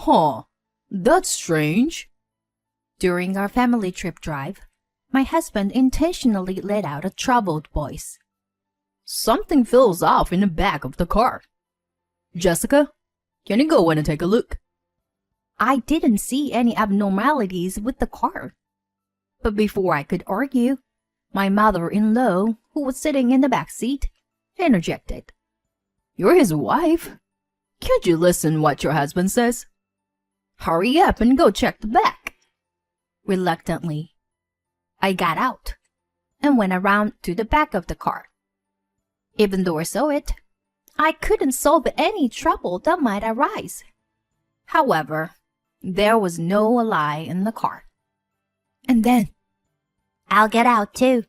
Huh, that's strange. During our family trip drive, my husband intentionally let out a troubled voice. Something feels off in the back of the car. Jessica, can you go in and take a look? I didn't see any abnormalities with the car. But before I could argue, my mother-in-law, who was sitting in the back seat, interjected. You're his wife. Can't you listen what your husband says? Hurry up and go check the back. Reluctantly, I got out and went around to the back of the car. Even though I saw it, I couldn't solve any trouble that might arise. However, there was no lie in the car. And then, I'll get out too.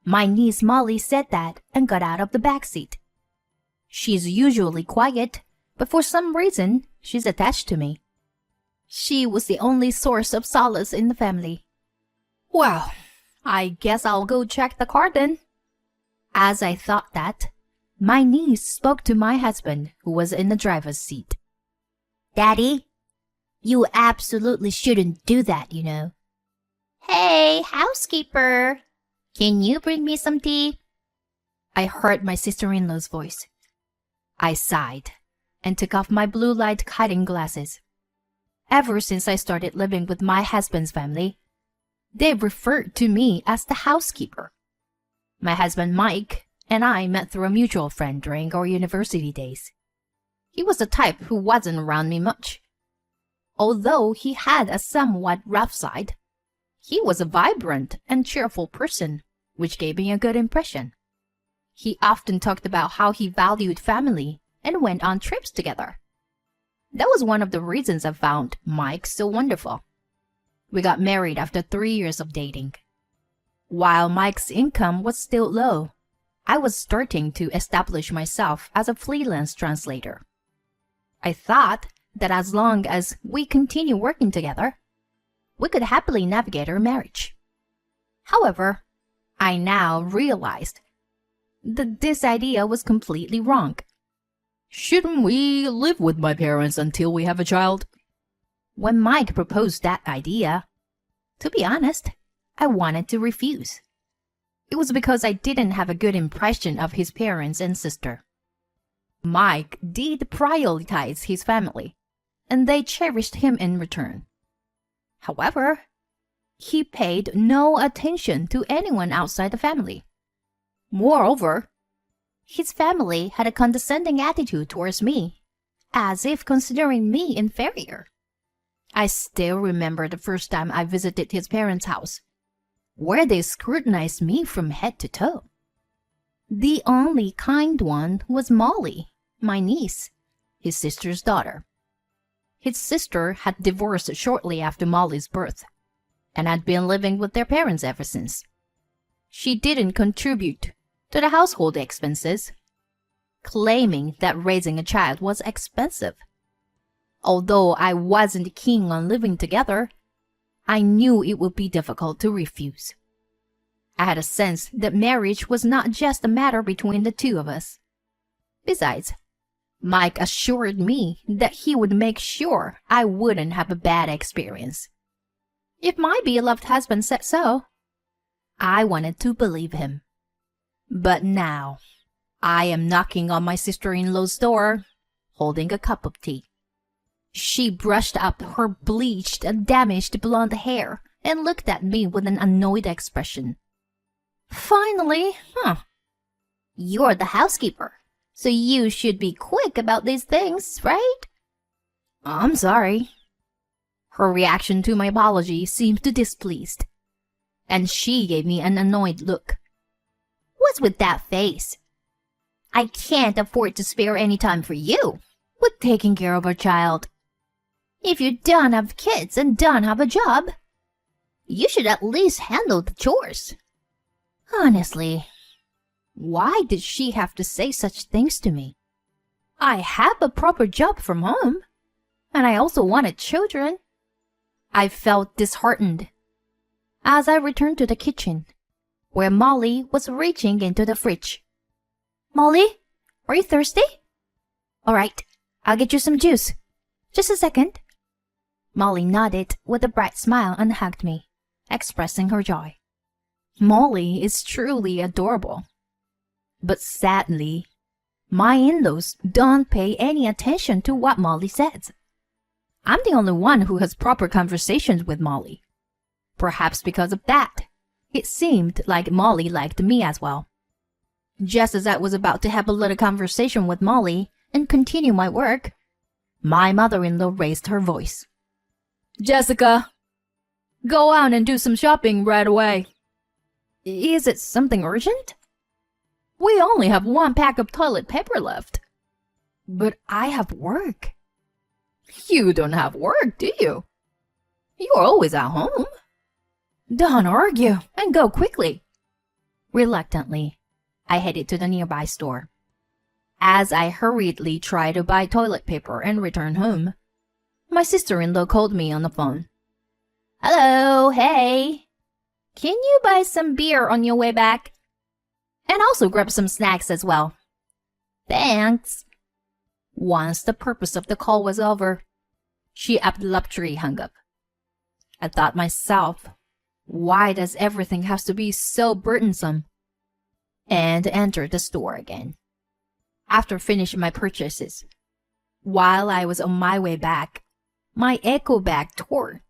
My niece Molly said that and got out of the back seat. She's usually quiet, but for some reason, she's attached to me. She was the only source of solace in the family. Well, I guess I'll go check the car then. As I thought that, my niece spoke to my husband, who was in the driver's seat. Daddy, you absolutely shouldn't do that, you know. Hey, housekeeper, can you bring me some tea? I heard my sister-in-law's voice. I sighed and took off my blue light cutting glasses. Ever since I started living with my husband's family, they referred to me as the housekeeper. My husband Mike and I met through a mutual friend during our university days. He was the type who wasn't around me much. Although he had a somewhat rough side, he was a vibrant and cheerful person, which gave me a good impression. He often talked about how he valued family and went on trips together. That was one of the reasons I found Mike so wonderful. We got married after 3 years of dating. While Mike's income was still low, I was starting to establish myself as a freelance translator. I thought that as long as we continue working together, we could happily navigate our marriage. However, I now realized that this idea was completely wrong. Shouldn't we live with my parents until we have a child? When Mike proposed that idea, to be honest, I wanted to refuse. It was because I didn't have a good impression of his parents and sister. Mike did prioritize his family, and they cherished him in return. However, he paid no attention to anyone outside the family. Moreover, his family had a condescending attitude towards me, as if considering me inferior. I still remember the first time I visited his parents' house, where they scrutinized me from head to toe. The only kind one was Molly, my niece, his sister's daughter. His sister had divorced shortly after Molly's birth, and had been living with their parents ever since. She didn't contribute to the household expenses, claiming that raising a child was expensive. Although I wasn't keen on living together, I knew it would be difficult to refuse. I had a sense that marriage was not just a matter between the two of us. Besides, Mike assured me that he would make sure I wouldn't have a bad experience. If my beloved husband said so, I wanted to believe him. But now, I am knocking on my sister-in-law's door, holding a cup of tea. She brushed up her bleached and damaged blonde hair and looked at me with an annoyed expression. Finally, You're the housekeeper, so you should be quick about these things, right? I'm sorry. Her reaction to my apology seemed to displeased, and she gave me an annoyed look. What's with that face? I can't afford to spare any time for you with taking care of our child. If you don't have kids and don't have a job, you should at least handle the chores. Honestly, why did she have to say such things to me? I have a proper job from home, and I also wanted children. I felt disheartened as I returned to the kitchen, where Molly was reaching into the fridge. Molly, are you thirsty? All right, I'll get you some juice. Just a second. Molly nodded with a bright smile and hugged me, expressing her joy. Molly is truly adorable. But sadly, my in-laws don't pay any attention to what Molly says. I'm the only one who has proper conversations with Molly. Perhaps because of that, it seemed like Molly liked me as well. Just as I was about to have a little conversation with Molly and continue my work, my mother-in-law raised her voice. Jessica, go out and do some shopping right away. Is it something urgent? We only have 1 pack of toilet paper left. But I have work. You don't have work, do you? You're always at home. Don't argue and go quickly. Reluctantly, I headed to the nearby store. As I hurriedly tried to buy toilet paper and return home, my sister-in-law called me on the phone. Hello, hey. Can you buy some beer on your way back? And also grab some snacks as well. Thanks. Once the purpose of the call was over, she abruptly hung up. I thought myself, why does everything have to be so burdensome? And entered the store again. After finishing my purchases, while I was on my way back, my echo bag tore.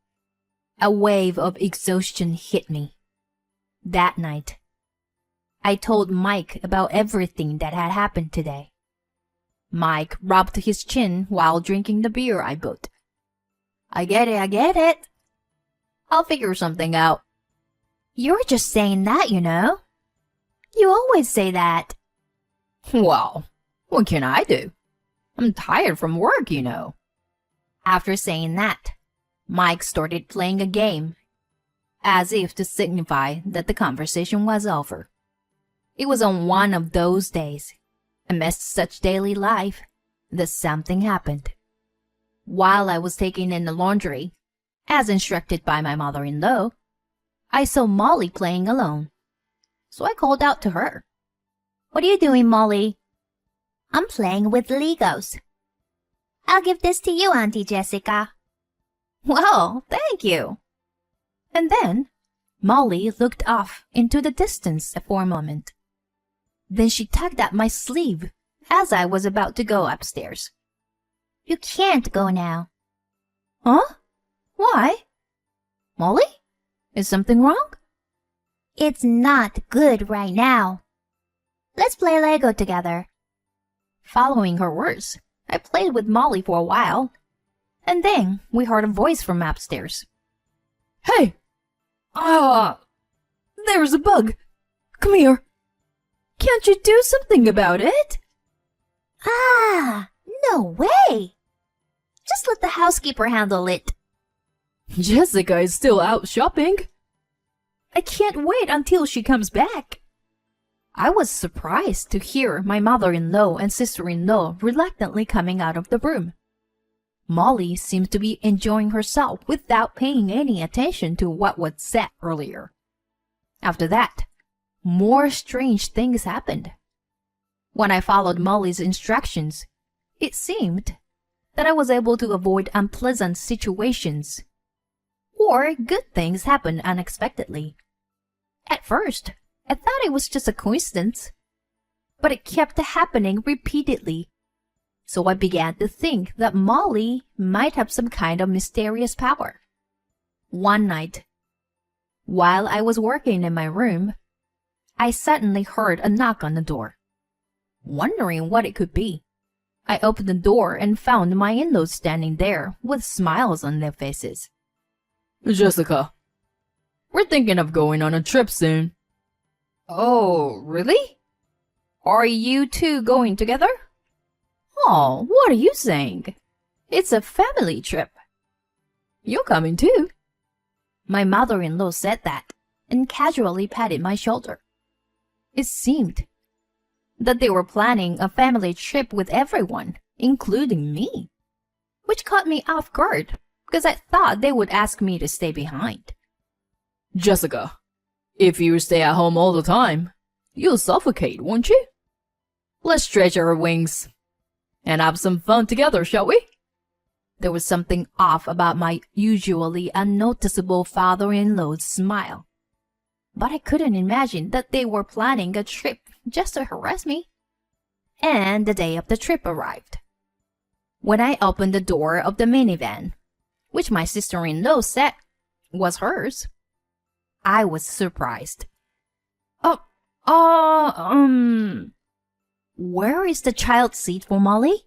A wave of exhaustion hit me. That night, I told Mike about everything that had happened today. Mike rubbed his chin while drinking the beer I bought. I get it. I'll figure something out. You're just saying that, you know. You always say that. Well, what can I do? I'm tired from work, you know. After saying that, Mike started playing a game, as if to signify that the conversation was over. It was on one of those days, amidst such daily life, that something happened. While I was taking in the laundry, as instructed by my mother-in-law, I saw Molly playing alone. So I called out to her. What are you doing, Molly? I'm playing with Legos. I'll give this to you, Auntie Jessica. Well, thank you. And then Molly looked off into the distance for a moment. Then she tugged at my sleeve as I was about to go upstairs. You can't go now. Huh? Why? Molly? Is something wrong? It's not good right now. Let's play Lego together. Following her words, I played with Molly for a while, and then we heard a voice from upstairs. Hey! There's a bug. Come here. Can't you do something about it? No way. Just let the housekeeper handle it. Jessica is still out shopping. I can't wait until she comes back. I was surprised to hear my mother-in-law and sister-in-law reluctantly coming out of the room. Molly seemed to be enjoying herself without paying any attention to what was said earlier. After that, more strange things happened. When I followed Molly's instructions, it seemed that I was able to avoid unpleasant situations, or good things happened unexpectedly. At first, I thought it was just a coincidence, but it kept happening repeatedly. So I began to think that Molly might have some kind of mysterious power. One night, while I was working in my room, I suddenly heard a knock on the door. Wondering what it could be, I opened the door and found my in-laws standing there with smiles on their faces. Jessica, we're thinking of going on a trip soon. Oh, really? Are you two going together? Oh, what are you saying? It's a family trip. You're coming too. My mother-in-law said that and casually patted my shoulder. It seemed that they were planning a family trip with everyone, including me, which caught me off guard because I thought they would ask me to stay behind. Jessica, if you stay at home all the time, you'll suffocate, won't you? Let's stretch our wings and have some fun together, shall we? There was something off about my usually unnoticeable father-in-law's smile. But I couldn't imagine that they were planning a trip just to harass me. And the day of the trip arrived. When I opened the door of the minivan, which my sister-in-law said was hers, I was surprised. Where is the child seat for Molly?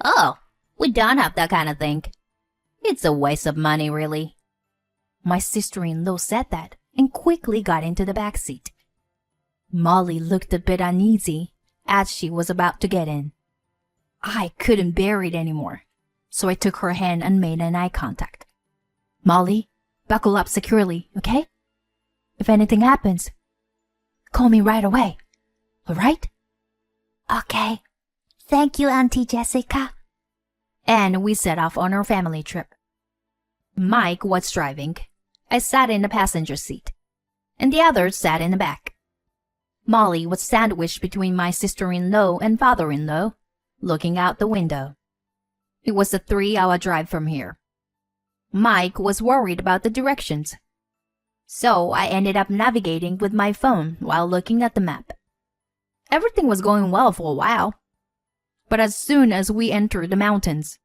Oh, we don't have that kind of thing. It's a waste of money, really. My sister-in-law said that and quickly got into the back seat. Molly looked a bit uneasy as she was about to get in. I couldn't bear it anymore, so I took her hand and made an eye contact. Molly, buckle up securely, okay? If anything happens, call me right away, all right? Okay. Thank you, Auntie Jessica. And we set off on our family trip. Mike was driving. I sat in the passenger seat, and the others sat in the back. Molly was sandwiched between my sister-in-law and father-in-law, looking out the window. It was a 3-hour drive from here. Mike was worried about the directions, so I ended up navigating with my phone while looking at the map. Everything was going well for a while, but as soon as we entered the mountains,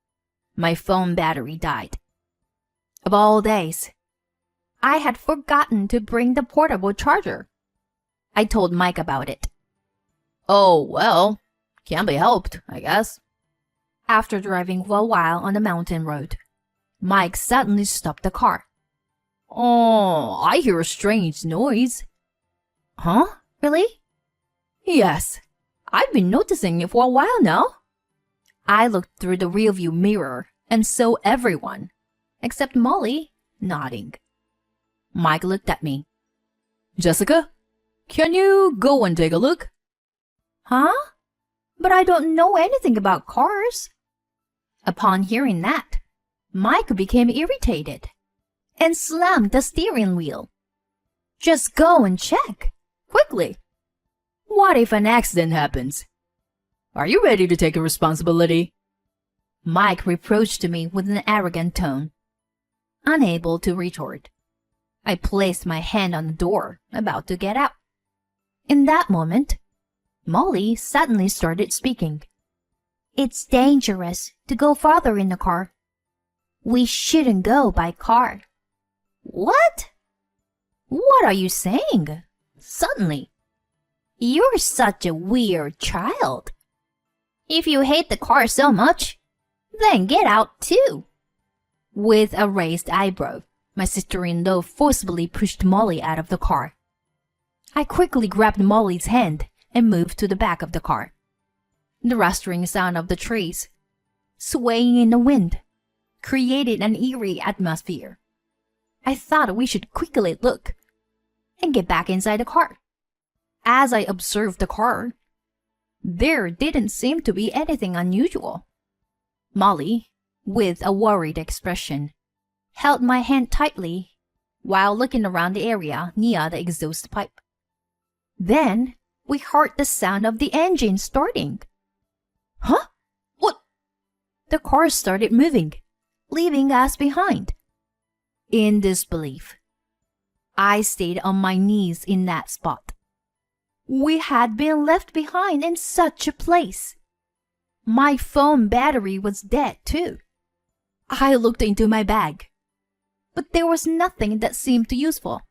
my phone battery died. Of all days, I had forgotten to bring the portable charger. I told Mike about it. Oh, well, can't be helped, I guess. After driving for a while on the mountain road, Mike suddenly stopped the car. Oh, I hear a strange noise. Huh? Really? Yes, I've been noticing it for a while now. I looked through the rearview mirror and saw everyone, except Molly, nodding. Mike looked at me. Jessica, can you go and take a look? Huh? But I don't know anything about cars. Upon hearing that, Mike became irritated and slammed the steering wheel. Just go and check, quickly. What if an accident happens? Are you ready to take responsibility? Mike reproached me with an arrogant tone. Unable to retort, I placed my hand on the door, about to get out. In that moment, Molly suddenly started speaking. It's dangerous to go farther in the car. We shouldn't go by car. What? What are you saying? Suddenly. You're such a weird child. If you hate the car so much, then get out too. With a raised eyebrow, my sister-in-law forcibly pushed Molly out of the car. I quickly grabbed Molly's hand and moved to the back of the car. The rustling sound of the trees, swaying in the wind, created an eerie atmosphere. I thought we should quickly look and get back inside the car. As I observed the car, there didn't seem to be anything unusual. Molly, with a worried expression, held my hand tightly while looking around the area near the exhaust pipe. Then we heard the sound of the engine starting. Huh? What? The car started moving, leaving us behind. In disbelief, I stayed on my knees in that spot. We had been left behind in such a place. My phone battery was dead too. I looked into my bag, but there was nothing that seemed useful.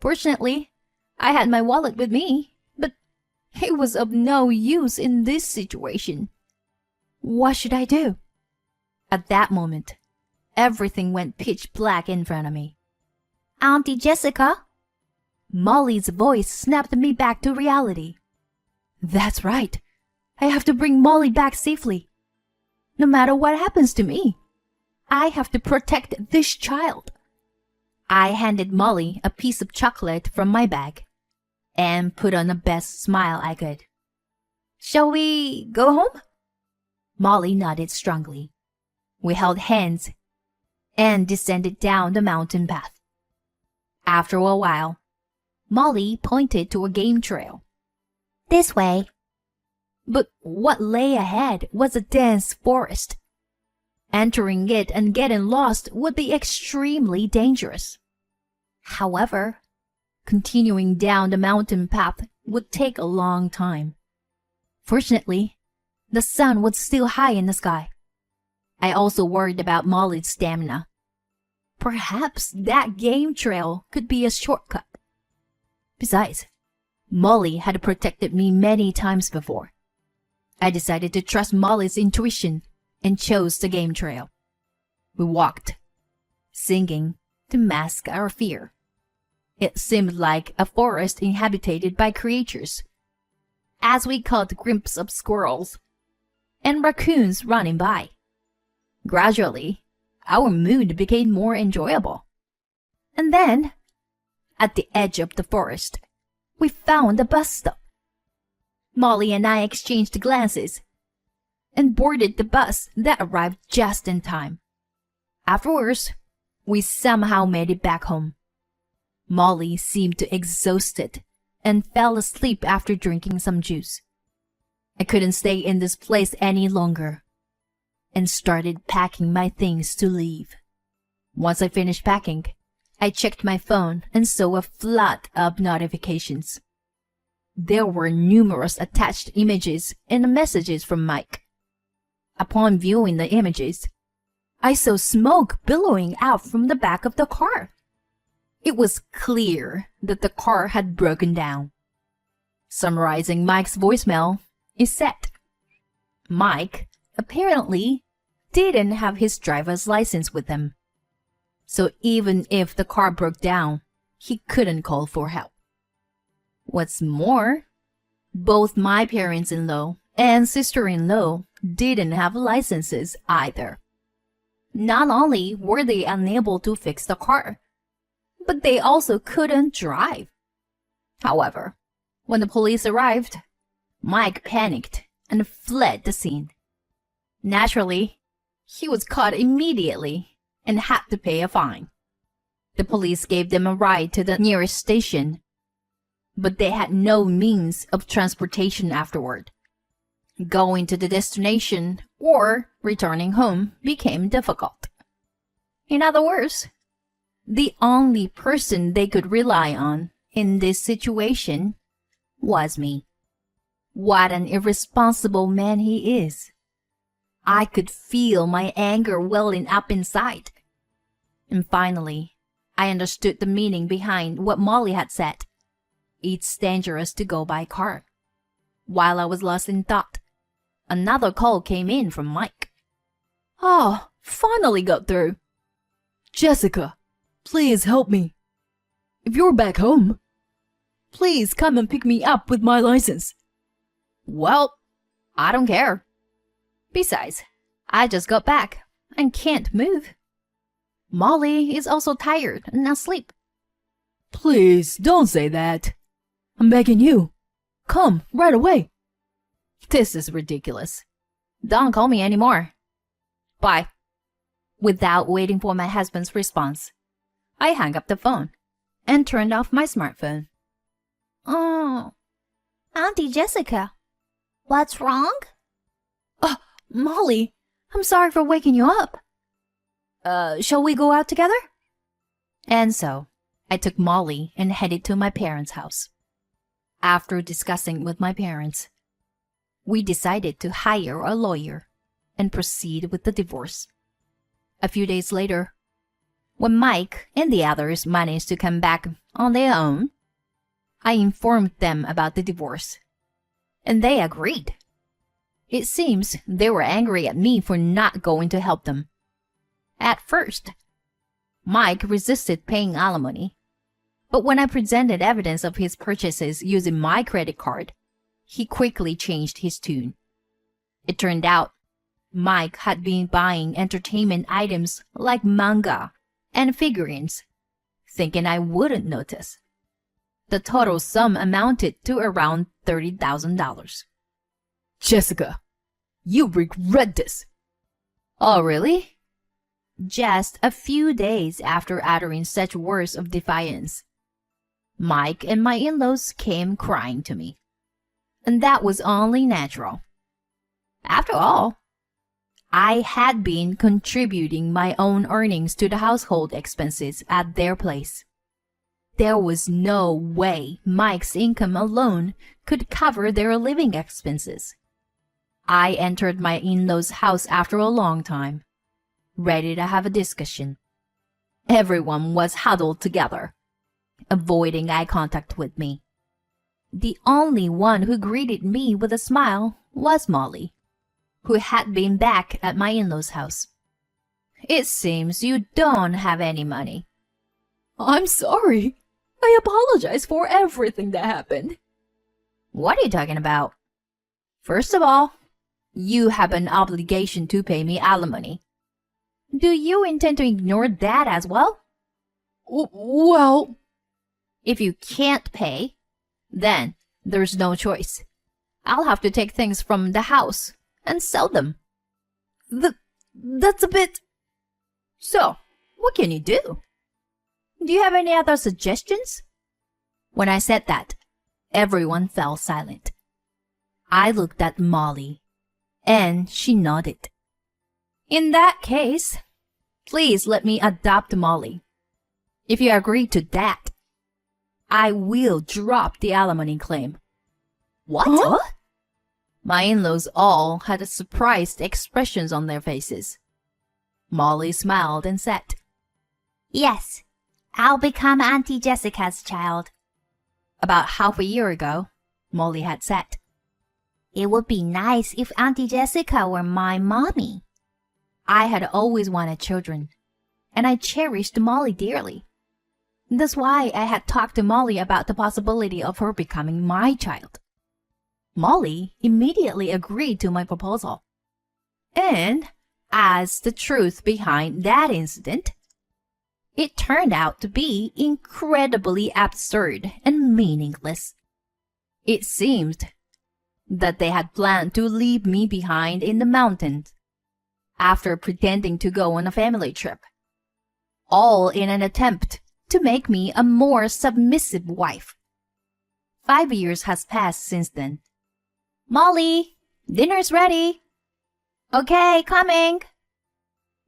Fortunately, I had my wallet with me, but it was of no use in this situation. What should I do? At that moment, everything went pitch black in front of me. Auntie Jessica? Molly's voice snapped me back to reality. That's right. I have to bring Molly back safely. No matter what happens to me, I have to protect this child. I handed Molly a piece of chocolate from my bag and put on the best smile I could. Shall we go home? Molly nodded strongly. We held hands and descended down the mountain path. After a while, Molly pointed to a game trail. This way. But what lay ahead was a dense forest. Entering it and getting lost would be extremely dangerous. However, continuing down the mountain path would take a long time. Fortunately, the sun was still high in the sky. I also worried about Molly's stamina. Perhaps that game trail could be a shortcut. Besides, Molly had protected me many times before. I decided to trust Molly's intuition and chose the game trail. We walked, singing to mask our fear. It seemed like a forest inhabited by creatures, as we caught glimpses of squirrels and raccoons running by. Gradually, our mood became more enjoyable. And then, at the edge of the forest, we found a bus stop. Molly and I exchanged glances and boarded the bus that arrived just in time. Afterwards, we somehow made it back home. Molly seemed exhausted and fell asleep after drinking some juice. I couldn't stay in this place any longer and started packing my things to leave. Once I finished packing, I checked my phone and saw a flood of notifications. There were numerous attached images and messages from Mike. Upon viewing the images, I saw smoke billowing out from the back of the car. It was clear that the car had broken down. Summarizing Mike's voicemail, it said, Mike apparently didn't have his driver's license with him. So even if the car broke down, he couldn't call for help. What's more, both my parents-in-law and sister-in-law didn't have licenses either. Not only were they unable to fix the car, but they also couldn't drive. However, when the police arrived, Mike panicked and fled the scene. Naturally, he was caught immediately and had to pay a fine. The police gave them a ride to the nearest station, but they had no means of transportation afterward. Going to the destination or returning home became difficult. In other words, the only person they could rely on in this situation was me. What an irresponsible man he is. I could feel my anger welling up inside. And finally, I understood the meaning behind what Molly had said. It's dangerous to go by car. While I was lost in thought, another call came in from Mike. Oh, finally got through. Jessica, please help me. If you're back home, please come and pick me up with my license. Well, I don't care. Besides, I just got back and can't move. Molly is also tired and asleep. Please don't say that. I'm begging you. Come right away. This is ridiculous. Don't call me anymore. Bye. Without waiting for my husband's response, I hung up the phone and turned off my smartphone. Oh, Auntie Jessica, what's wrong? Oh, Molly, I'm sorry for waking you up. Shall we go out together? And so, I took Molly and headed to my parents' house. After discussing with my parents, we decided to hire a lawyer and proceed with the divorce. A few days later, when Mike and the others managed to come back on their own, I informed them about the divorce, and they agreed. It seems they were angry at me for not going to help them. At first, Mike resisted paying alimony, but when I presented evidence of his purchases using my credit card, he quickly changed his tune. It turned out Mike had been buying entertainment items like manga and figurines, thinking I wouldn't notice. The total sum amounted to around $30,000. Jessica, you regret this. Oh, really? Just a few days after uttering such words of defiance, Mike and my in-laws came crying to me. And that was only natural. After all, I had been contributing my own earnings to the household expenses at their place. There was no way Mike's income alone could cover their living expenses. I entered my in-laws' house after a long time, ready to have a discussion. Everyone was huddled together, avoiding eye contact with me. The only one who greeted me with a smile was Molly, who had been back at my in-laws' house. "It seems you don't have any money." "I'm sorry. I apologize for everything that happened." "What are you talking about?" "First of all, you have an obligation to pay me alimony. Do you intend to ignore that as well?" Well, if you can't pay, then there's no choice. I'll have to take things from the house and sell them." That's a bit... So, what can you do? Do you have any other suggestions?" When I said that, everyone fell silent. I looked at Molly, and she nodded. "In that case, please let me adopt Molly. If you agree to that, I will drop the alimony claim." "What?" Huh? My in-laws all had surprised expressions on their faces. Molly smiled and said, Yes, I'll become Auntie Jessica's child. About half a year ago, Molly had said, It would be nice if Auntie Jessica were my mommy. I had always wanted children, and I cherished Molly dearly. That's why I had talked to Molly about the possibility of her becoming my child. Molly immediately agreed to my proposal. And as the truth behind that incident, it turned out to be incredibly absurd and meaningless. It seemed that they had planned to leave me behind in the mountains after pretending to go on a family trip, all in an attempt to make me a more submissive wife. 5 years has passed since then. "Molly, dinner's ready." "Okay, coming."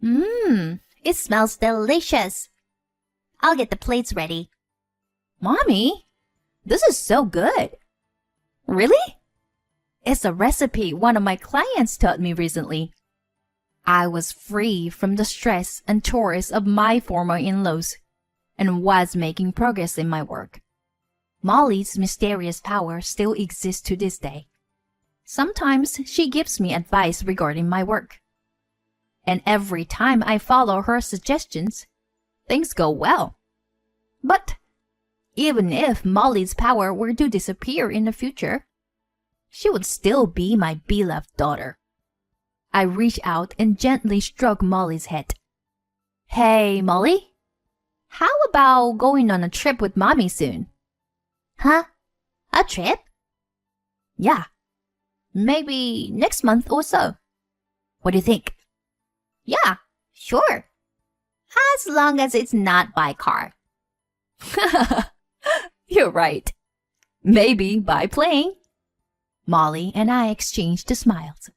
It smells delicious. I'll get the plates ready. "Mommy, this is so good." "Really?" "It's a recipe one of my clients taught me recently." I was free from the stress and chores of my former in-laws and was making progress in my work. Molly's mysterious power still exists to this day. Sometimes she gives me advice regarding my work. And every time I follow her suggestions, things go well. But even if Molly's power were to disappear in the future, she would still be my beloved daughter. I reached out and gently stroked Molly's head. "Hey, Molly, how about going on a trip with Mommy soon?" Huh? A trip? "Yeah, maybe next month or so. What do you think?" Yeah, sure. As long as it's not by car. You're right. Maybe by plane. Molly and I exchanged smiles.